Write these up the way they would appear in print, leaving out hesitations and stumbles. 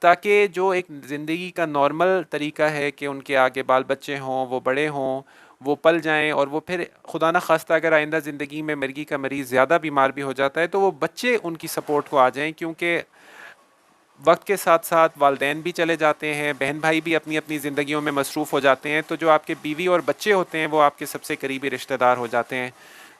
تاکہ جو ایک زندگی کا نارمل طریقہ ہے کہ ان کے آگے بال بچے ہوں، وہ بڑے ہوں، وہ پل جائیں، اور وہ پھر خدا نخواستہ اگر آئندہ زندگی میں مرگی کا مریض زیادہ بیمار بھی ہو جاتا ہے تو وہ بچے ان کی سپورٹ کو آ جائیں، کیونکہ وقت کے ساتھ ساتھ والدین بھی چلے جاتے ہیں، بہن بھائی بھی اپنی اپنی زندگیوں میں مصروف ہو جاتے ہیں، تو جو آپ کے بیوی اور بچے ہوتے ہیں وہ آپ کے سب سے قریبی رشتہ دار ہو جاتے ہیں۔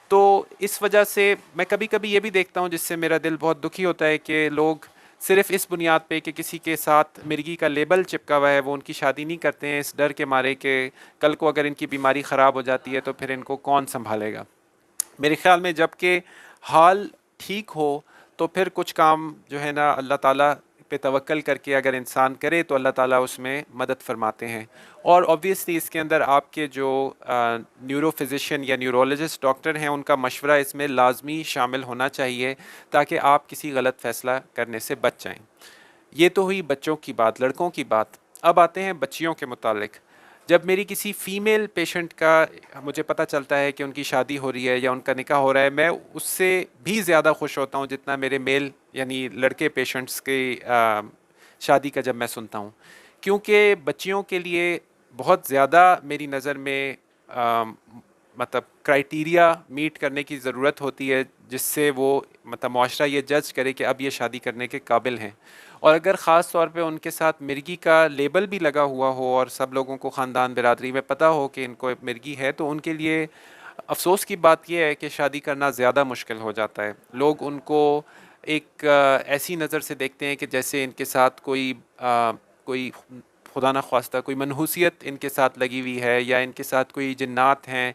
تو اس وجہ سے میں کبھی کبھی یہ بھی دیکھتا ہوں جس سے میرا دل بہت دکھی ہوتا ہے کہ لوگ صرف اس بنیاد پہ کہ کسی کے ساتھ مرگی کا لیبل چپکا ہوا ہے وہ ان کی شادی نہیں کرتے ہیں، اس ڈر کے مارے کہ کل کو اگر ان کی بیماری خراب ہو جاتی ہے تو پھر ان کو کون سنبھالے گا۔ میرے خیال میں جب کہ حال ٹھیک ہو تو پھر کچھ کام جو ہے نا اللہ تعالیٰ پہ توکل کر کے اگر انسان کرے تو اللہ تعالیٰ اس میں مدد فرماتے ہیں۔ اور obviously اس کے اندر آپ کے جو نیورو فزیشین یا نیورولوجسٹ ڈاکٹر ہیں ان کا مشورہ اس میں لازمی شامل ہونا چاہیے تاکہ آپ کسی غلط فیصلہ کرنے سے بچ جائیں۔ یہ تو ہوئی بچوں کی بات، لڑکوں کی بات۔ اب آتے ہیں بچیوں کے متعلق۔ جب میری کسی فیمیل پیشنٹ کا مجھے پتہ چلتا ہے کہ ان کی شادی ہو رہی ہے یا ان کا نکاح ہو رہا ہے، میں اس سے بھی زیادہ خوش ہوتا ہوں جتنا میرے میل یعنی لڑکے پیشنٹس کی شادی کا جب میں سنتا ہوں، کیونکہ بچیوں کے لیے بہت زیادہ میری نظر میں مطلب کرائٹیریا میٹ کرنے کی ضرورت ہوتی ہے جس سے وہ مطلب معاشرہ یہ جج کرے کہ اب یہ شادی کرنے کے قابل ہیں۔ اور اگر خاص طور پہ ان کے ساتھ مرگی کا لیبل بھی لگا ہوا ہو اور سب لوگوں کو خاندان برادری میں پتہ ہو کہ ان کو مرگی ہے، تو ان کے لیے افسوس کی بات یہ ہے کہ شادی کرنا زیادہ مشکل ہو جاتا ہے۔ لوگ ان کو ایک ایسی نظر سے دیکھتے ہیں کہ جیسے ان کے ساتھ کوئی خدا نخواستہ کوئی منحوسیت ان کے ساتھ لگی ہوئی ہے یا ان کے ساتھ کوئی جنات ہیں۔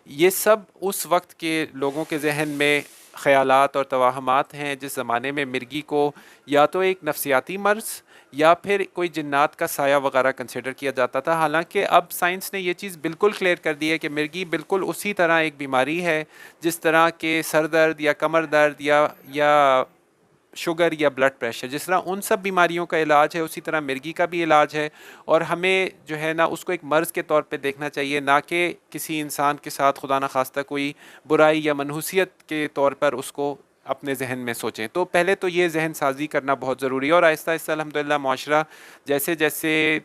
یہ سب اس وقت کے لوگوں کے ذہن میں خیالات اور توہمات ہیں جس زمانے میں مرگی کو یا تو ایک نفسیاتی مرض یا پھر کوئی جنات کا سایہ وغیرہ کنسیڈر کیا جاتا تھا، حالانکہ اب سائنس نے یہ چیز بالکل کلیئر کر دی ہے کہ مرگی بالکل اسی طرح ایک بیماری ہے جس طرح کہ سر درد یا کمر درد یا شوگر یا بلڈ پریشر، جس طرح ان سب بیماریوں کا علاج ہے اسی طرح مرگی کا بھی علاج ہے، اور ہمیں جو ہے نا اس کو ایک مرض کے طور پہ دیکھنا چاہیے، نہ کہ کسی انسان کے ساتھ خدا نخواستہ کوئی برائی یا منحوسیت کے طور پر اس کو اپنے ذہن میں سوچیں۔ تو پہلے تو یہ ذہن سازی کرنا بہت ضروری ہے، اور آہستہ آہستہ الحمدللہ معاشرہ جیسے جیسے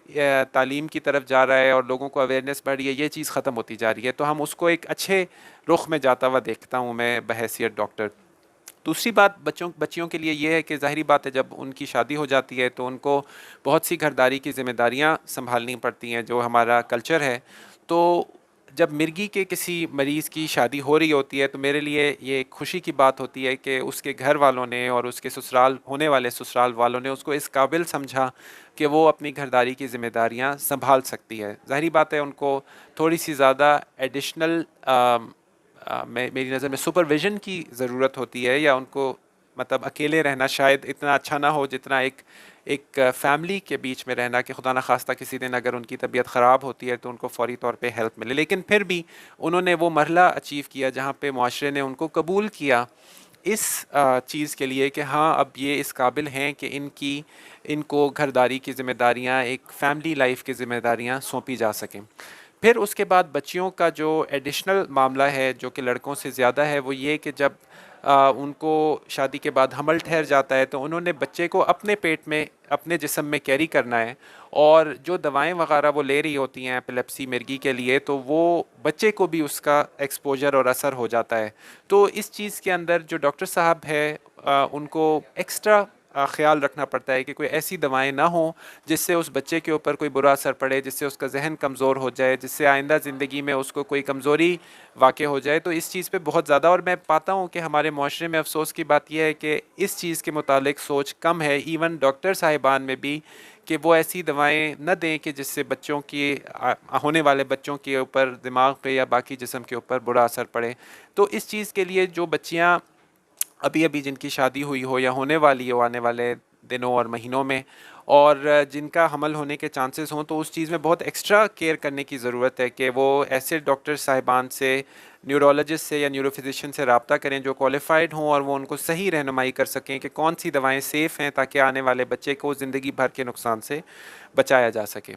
تعلیم کی طرف جا رہا ہے اور لوگوں کو اویئرنیس بڑھ رہی ہے، یہ چیز ختم ہوتی جا رہی ہے، تو ہم اس کو ایک اچھے رخ میں جاتا ہوا دیکھتا ہوں میں بحیثیت ڈاکٹر۔ دوسری بات بچیوں کے لیے یہ ہے کہ ظاہری بات ہے جب ان کی شادی ہو جاتی ہے تو ان کو بہت سی گھرداری کی ذمہ داریاں سنبھالنی پڑتی ہیں، جو ہمارا کلچر ہے۔ تو جب مرگی کے کسی مریض کی شادی ہو رہی ہوتی ہے تو میرے لیے یہ ایک خوشی کی بات ہوتی ہے کہ اس کے گھر والوں نے اور اس کے سسرال ہونے والے سسرال والوں نے اس کو اس قابل سمجھا کہ وہ اپنی گھرداری کی ذمہ داریاں سنبھال سکتی ہے۔ ظاہری بات ہے ان کو تھوڑی سی زیادہ ایڈیشنل میری نظر میں سپرویژن کی ضرورت ہوتی ہے، یا ان کو مطلب اکیلے رہنا شاید اتنا اچھا نہ ہو جتنا ایک فیملی کے بیچ میں رہنا، کہ خدا نخواستہ کسی دن اگر ان کی طبیعت خراب ہوتی ہے تو ان کو فوری طور پہ ہیلپ ملے۔ لیکن پھر بھی انہوں نے وہ مرحلہ اچیو کیا جہاں پہ معاشرے نے ان کو قبول کیا اس چیز کے لیے کہ ہاں اب یہ اس قابل ہیں کہ ان کو گھرداری کی ذمہ داریاں، ایک فیملی لائف کی ذمہ داریاں سونپی جا سکیں۔ پھر اس کے بعد بچیوں کا جو ایڈیشنل معاملہ ہے جو کہ لڑکوں سے زیادہ ہے، وہ یہ کہ جب ان کو شادی کے بعد حمل ٹھہر جاتا ہے تو انہوں نے بچے کو اپنے پیٹ میں اپنے جسم میں کیری کرنا ہے، اور جو دوائیں وغیرہ وہ لے رہی ہوتی ہیں ایپیلیپسی مرگی کے لیے تو وہ بچے کو بھی اس کا ایکسپوجر اور اثر ہو جاتا ہے۔ تو اس چیز کے اندر جو ڈاکٹر صاحب ہے ان کو ایکسٹرا خیال رکھنا پڑتا ہے کہ کوئی ایسی دوائیں نہ ہوں جس سے اس بچے کے اوپر کوئی برا اثر پڑے، جس سے اس کا ذہن کمزور ہو جائے، جس سے آئندہ زندگی میں اس کو کوئی کمزوری واقع ہو جائے۔ تو اس چیز پہ بہت زیادہ، اور میں پاتا ہوں کہ ہمارے معاشرے میں افسوس کی بات یہ ہے کہ اس چیز کے متعلق سوچ کم ہے، ایون ڈاکٹر صاحبان میں بھی، کہ وہ ایسی دوائیں نہ دیں کہ جس سے بچوں کی ہونے والے بچوں کے اوپر دماغ پہ یا باقی جسم کے اوپر برا اثر پڑے۔ تو اس چیز کے لیے جو بچیاں ابھی جن کی شادی ہوئی ہو یا ہونے والی ہو آنے والے دنوں اور مہینوں میں، اور جن کا حمل ہونے کے چانسز ہوں، تو اس چیز میں بہت ایکسٹرا کیئر کرنے کی ضرورت ہے کہ وہ ایسے ڈاکٹر صاحبان سے، نیورولوجسٹ سے یا نیورو فزیشین سے رابطہ کریں جو کوالیفائڈ ہوں، اور وہ ان کو صحیح رہنمائی کر سکیں کہ کون سی دوائیں سیف ہیں تاکہ آنے والے بچے کو زندگی بھر کے نقصان سے بچایا جا سکے۔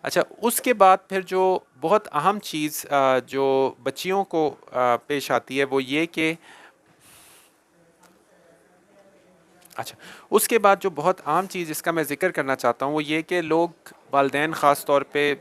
اچھا، اس کے بعد پھر جو بہت اہم چیز جو بچیوں کو پیش آتی ہے وہ یہ کہ اچھا، اس کے بعد جو بہت عام چیز جس کا میں ذکر کرنا چاہتا ہوں وہ یہ کہ لوگ والدین خاص طور پہ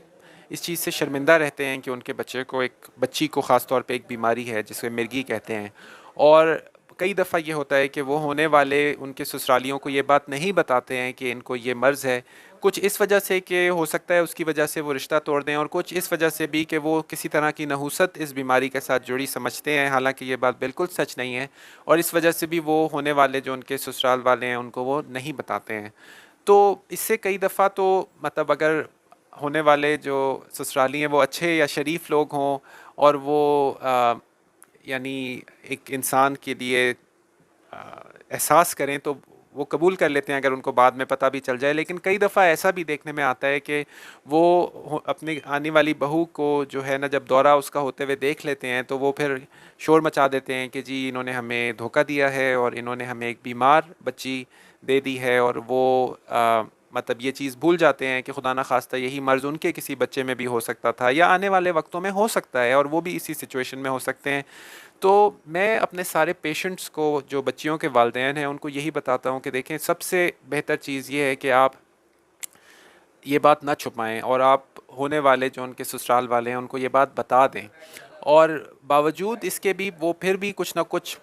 اس چیز سے شرمندہ رہتے ہیں کہ ان کے بچے کو ایک بچی کو خاص طور پہ ایک بیماری ہے جسے مرگی کہتے ہیں، اور کئی دفعہ یہ ہوتا ہے کہ وہ ہونے والے ان کے سسرالیوں کو یہ بات نہیں بتاتے ہیں کہ ان کو یہ مرض ہے، کچھ اس وجہ سے کہ ہو سکتا ہے اس کی وجہ سے وہ رشتہ توڑ دیں، اور کچھ اس وجہ سے بھی کہ وہ کسی طرح کی نحوست اس بیماری کے ساتھ جڑی سمجھتے ہیں، حالانکہ یہ بات بالکل سچ نہیں ہے، اور اس وجہ سے بھی وہ ہونے والے جو ان کے سسرال والے ہیں ان کو وہ نہیں بتاتے ہیں۔ تو اس سے کئی دفعہ تو مطلب اگر ہونے والے جو سسرالی ہیں وہ اچھے یا شریف لوگ ہوں اور وہ یعنی ایک انسان کے لیے احساس کریں تو وہ قبول کر لیتے ہیں اگر ان کو بعد میں پتہ بھی چل جائے، لیکن کئی دفعہ ایسا بھی دیکھنے میں آتا ہے کہ وہ اپنی آنے والی بہو کو جو ہے نا جب دورہ اس کا ہوتے ہوئے دیکھ لیتے ہیں تو وہ پھر شور مچا دیتے ہیں کہ جی انہوں نے ہمیں دھوکہ دیا ہے اور انہوں نے ہمیں ایک بیمار بچی دے دی ہے، اور وہ مطلب یہ چیز بھول جاتے ہیں کہ خدا نخواستہ یہی مرض ان کے کسی بچے میں بھی ہو سکتا تھا یا آنے والے وقتوں میں ہو سکتا ہے، اور وہ بھی اسی سچویشن میں ہو سکتے ہیں۔ تو میں اپنے سارے پیشنٹس کو جو بچیوں کے والدین ہیں ان کو یہی بتاتا ہوں کہ دیکھیں سب سے بہتر چیز یہ ہے کہ آپ یہ بات نہ چھپائیں، اور آپ ہونے والے جو ان کے سسرال والے ہیں ان کو یہ بات بتا دیں، اور باوجود اس کے بھی وہ پھر بھی کچھ نہ کچھ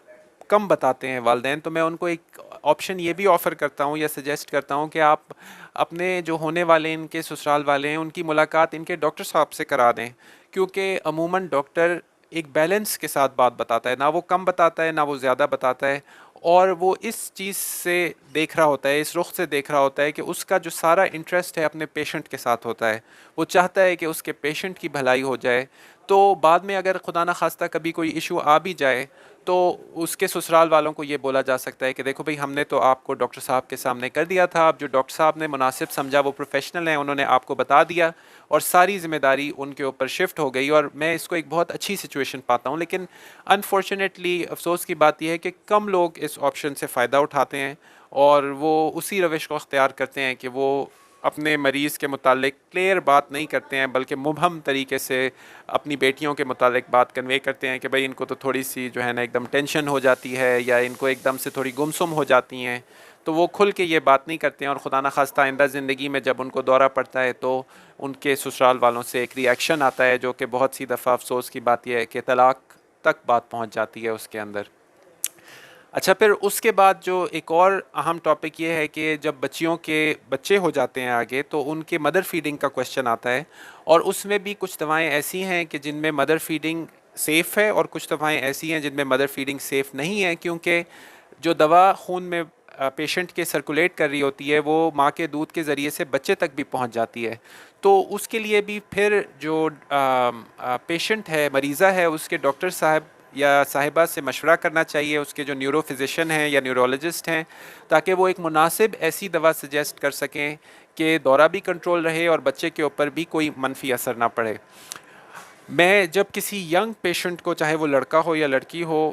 کم بتاتے ہیں والدین، تو میں ان کو ایک آپشن یہ بھی آفر کرتا ہوں یا سجیسٹ کرتا ہوں کہ آپ اپنے جو ہونے والے ان کے سسرال والے ہیں ان کی ملاقات ان کے ڈاکٹر صاحب سے کرا دیں، کیونکہ عموماً ڈاکٹر ایک بیلنس کے ساتھ بات بتاتا ہے، نہ وہ کم بتاتا ہے نہ وہ زیادہ بتاتا ہے، اور وہ اس چیز سے دیکھ رہا ہوتا ہے، اس رخ سے دیکھ رہا ہوتا ہے کہ اس کا جو سارا انٹرسٹ ہے اپنے پیشنٹ کے ساتھ ہوتا ہے، وہ چاہتا ہے کہ اس کے پیشنٹ کی بھلائی ہو جائے، تو بعد میں اگر خدا نخواستہ کبھی کوئی ایشو آ بھی جائے تو اس کے سسرال والوں کو یہ بولا جا سکتا ہے کہ دیکھو بھئی ہم نے تو آپ کو ڈاکٹر صاحب کے سامنے کر دیا تھا، اب جو ڈاکٹر صاحب نے مناسب سمجھا، وہ پروفیشنل ہیں، انہوں نے آپ کو بتا دیا اور ساری ذمہ داری ان کے اوپر شفٹ ہو گئی، اور میں اس کو ایک بہت اچھی سچویشن پاتا ہوں، لیکن انفارچونیٹلی افسوس کی بات یہ ہے کہ کم لوگ اس آپشن سے فائدہ اٹھاتے ہیں اور وہ اسی روش کو اختیار کرتے ہیں کہ وہ اپنے مریض کے متعلق کلیئر بات نہیں کرتے ہیں بلکہ مبہم طریقے سے اپنی بیٹیوں کے متعلق بات کنوے کرتے ہیں کہ بھئی ان کو تو تھوڑی سی جو ہے نا ایک دم ٹینشن ہو جاتی ہے یا ان کو ایک دم سے تھوڑی گمسم ہو جاتی ہیں، تو وہ کھل کے یہ بات نہیں کرتے ہیں، اور خدا نخواستہ آئندہ زندگی میں جب ان کو دورہ پڑتا ہے تو ان کے سسرال والوں سے ایک ری ایکشن آتا ہے جو کہ بہت سی دفعہ افسوس کی بات یہ ہے کہ طلاق تک بات پہنچ جاتی ہے اس کے اندر۔ اچھا، پھر اس کے بعد جو ایک اور اہم ٹاپک یہ ہے کہ جب بچیوں کے بچے ہو جاتے ہیں آگے تو ان کے مدر فیڈنگ کا کوشچن آتا ہے، اور اس میں بھی کچھ دوائیں ایسی ہیں کہ جن میں مدر فیڈنگ سیف ہے اور کچھ دوائیں ایسی ہیں جن میں مدر فیڈنگ سیف نہیں ہے، کیونکہ جو دوا خون میں پیشنٹ کے سرکولیٹ کر رہی ہوتی ہے وہ ماں کے دودھ کے ذریعے سے بچے تک بھی پہنچ جاتی ہے، تو اس کے لیے بھی پھر جو پیشنٹ ہے، مریضہ ہے، اس کے ڈاکٹر صاحب یا صاحبہ سے مشورہ کرنا چاہیے، اس کے جو نیورو فزیشین ہیں یا نیورولوجسٹ ہیں، تاکہ وہ ایک مناسب ایسی دوا سجیسٹ کر سکیں کہ دورہ بھی کنٹرول رہے اور بچے کے اوپر بھی کوئی منفی اثر نہ پڑے۔ میں جب کسی ینگ پیشنٹ کو، چاہے وہ لڑکا ہو یا لڑکی ہو،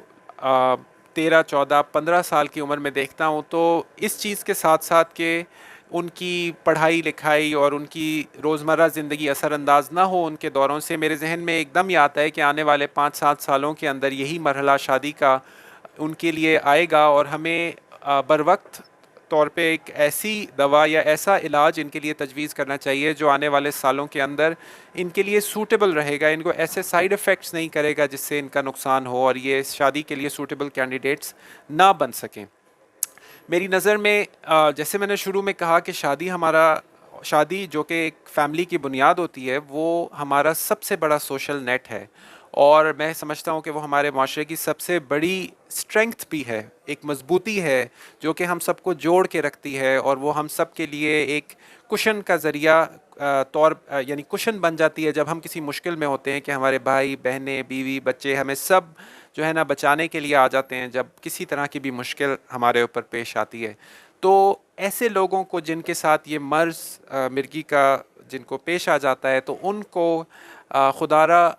13 14 15 سال کی عمر میں دیکھتا ہوں تو اس چیز کے ساتھ ساتھ کہ ان کی پڑھائی لکھائی اور ان کی روزمرہ زندگی اثر انداز نہ ہو ان کے دوروں سے، میرے ذہن میں ایک دم یہ آتا ہے کہ آنے والے 5 7 سالوں کے اندر یہی مرحلہ شادی کا ان کے لیے آئے گا، اور ہمیں بروقت طور پہ ایک ایسی دوا یا ایسا علاج ان کے لیے تجویز کرنا چاہیے جو آنے والے سالوں کے اندر ان کے لیے سوٹیبل رہے گا، ان کو ایسے سائیڈ افیکٹس نہیں کرے گا جس سے ان کا نقصان ہو اور یہ شادی کے لیے سوٹیبل کینڈیڈیٹس نہ بن سکیں۔ میری نظر میں جیسے میں نے شروع میں کہا کہ شادی جو کہ ایک فیملی کی بنیاد ہوتی ہے، وہ ہمارا سب سے بڑا سوشل نیٹ ہے، اور میں سمجھتا ہوں کہ وہ ہمارے معاشرے کی سب سے بڑی اسٹرینگتھ بھی ہے، ایک مضبوطی ہے جو کہ ہم سب کو جوڑ کے رکھتی ہے، اور وہ ہم سب کے لیے ایک کشن کا ذریعہ یعنی کشن بن جاتی ہے جب ہم کسی مشکل میں ہوتے ہیں کہ ہمارے بھائی بہنیں بیوی بچے ہمیں سب جو ہے نا بچانے کے لیے آ جاتے ہیں جب کسی طرح کی بھی مشکل ہمارے اوپر پیش آتی ہے۔ تو ایسے لوگوں کو جن کے ساتھ یہ مرض مرگی کا جن کو پیش آ جاتا ہے تو ان کو خدا را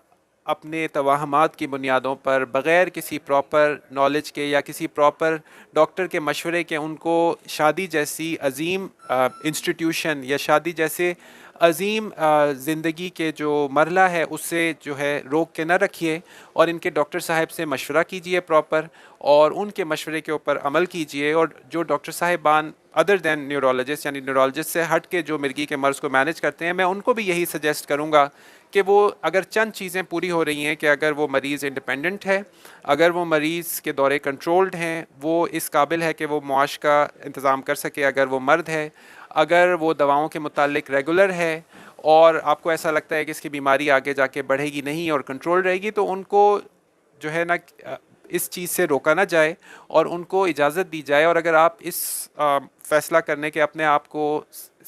اپنے توہمات کی بنیادوں پر بغیر کسی پراپر نالج کے یا کسی پراپر ڈاکٹر کے مشورے کے ان کو شادی جیسی عظیم انسٹیٹیوشن یا شادی جیسے عظیم زندگی کے جو مرحلہ ہے اس سے جو ہے روک کے نہ رکھیے، اور ان کے ڈاکٹر صاحب سے مشورہ کیجئے پراپر، اور ان کے مشورے کے اوپر عمل کیجئے. اور جو ڈاکٹر صاحبان ادر دین نیورولوجسٹ، یعنی نیورولوجسٹ سے ہٹ کے جو مرگی کے مرض کو مینج کرتے ہیں، میں ان کو بھی یہی سجیسٹ کروں گا کہ وہ اگر چند چیزیں پوری ہو رہی ہیں، کہ اگر وہ مریض انڈیپینڈنٹ ہے، اگر وہ مریض کے دورے کنٹرولڈ ہیں، وہ اس قابل ہے کہ وہ معاش کا انتظام کر سکے، اگر وہ مرد ہے، اگر وہ دواؤں کے متعلق ریگولر ہے، اور آپ کو ایسا لگتا ہے کہ اس کی بیماری آگے جا کے بڑھے گی نہیں اور کنٹرول رہے گی، تو ان کو جو ہے نا اس چیز سے روکا نہ جائے اور ان کو اجازت دی جائے. اور اگر آپ اس فیصلہ کرنے کے اپنے آپ کو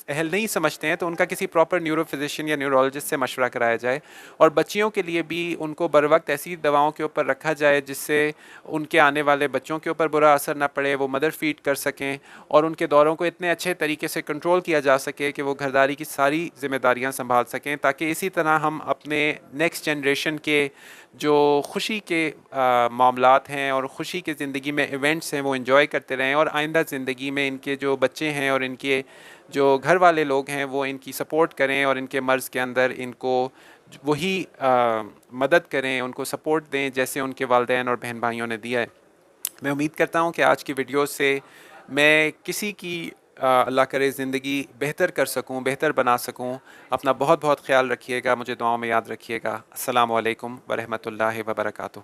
اہل نہیں سمجھتے ہیں تو ان کا کسی پراپر نیورو فزیشین یا نیورولوجسٹ سے مشورہ کرایا جائے. اور بچیوں کے لیے بھی ان کو بر وقت ایسی دواؤں کے اوپر رکھا جائے جس سے ان کے آنے والے بچوں کے اوپر برا اثر نہ پڑے، وہ مدر فیڈ کر سکیں، اور ان کے دوروں کو اتنے اچھے طریقے سے کنٹرول کیا جا سکے کہ وہ گھرداری کی ساری ذمہ داریاں سنبھال سکیں، تاکہ اسی طرح ہم اپنے نیکسٹ جنریشن کے جو خوشی کے معاملات ہیں اور خوشی کے زندگی میں ایونٹس ہیں وہ انجوائے کرتے رہیں، اور آئندہ زندگی میں ان کے جو بچے ہیں اور ان کے جو گھر والے لوگ ہیں وہ ان کی سپورٹ کریں، اور ان کے مرض کے اندر ان کو وہی مدد کریں، ان کو سپورٹ دیں جیسے ان کے والدین اور بہن بھائیوں نے دیا ہے. میں امید کرتا ہوں کہ آج کی ویڈیو سے میں کسی کی اللہ کرے زندگی بہتر کر سکوں، بہتر بنا سکوں. اپنا بہت بہت خیال رکھیے گا، مجھے دعاؤں میں یاد رکھیے گا. السلام علیکم ورحمۃ اللہ وبرکاتہ.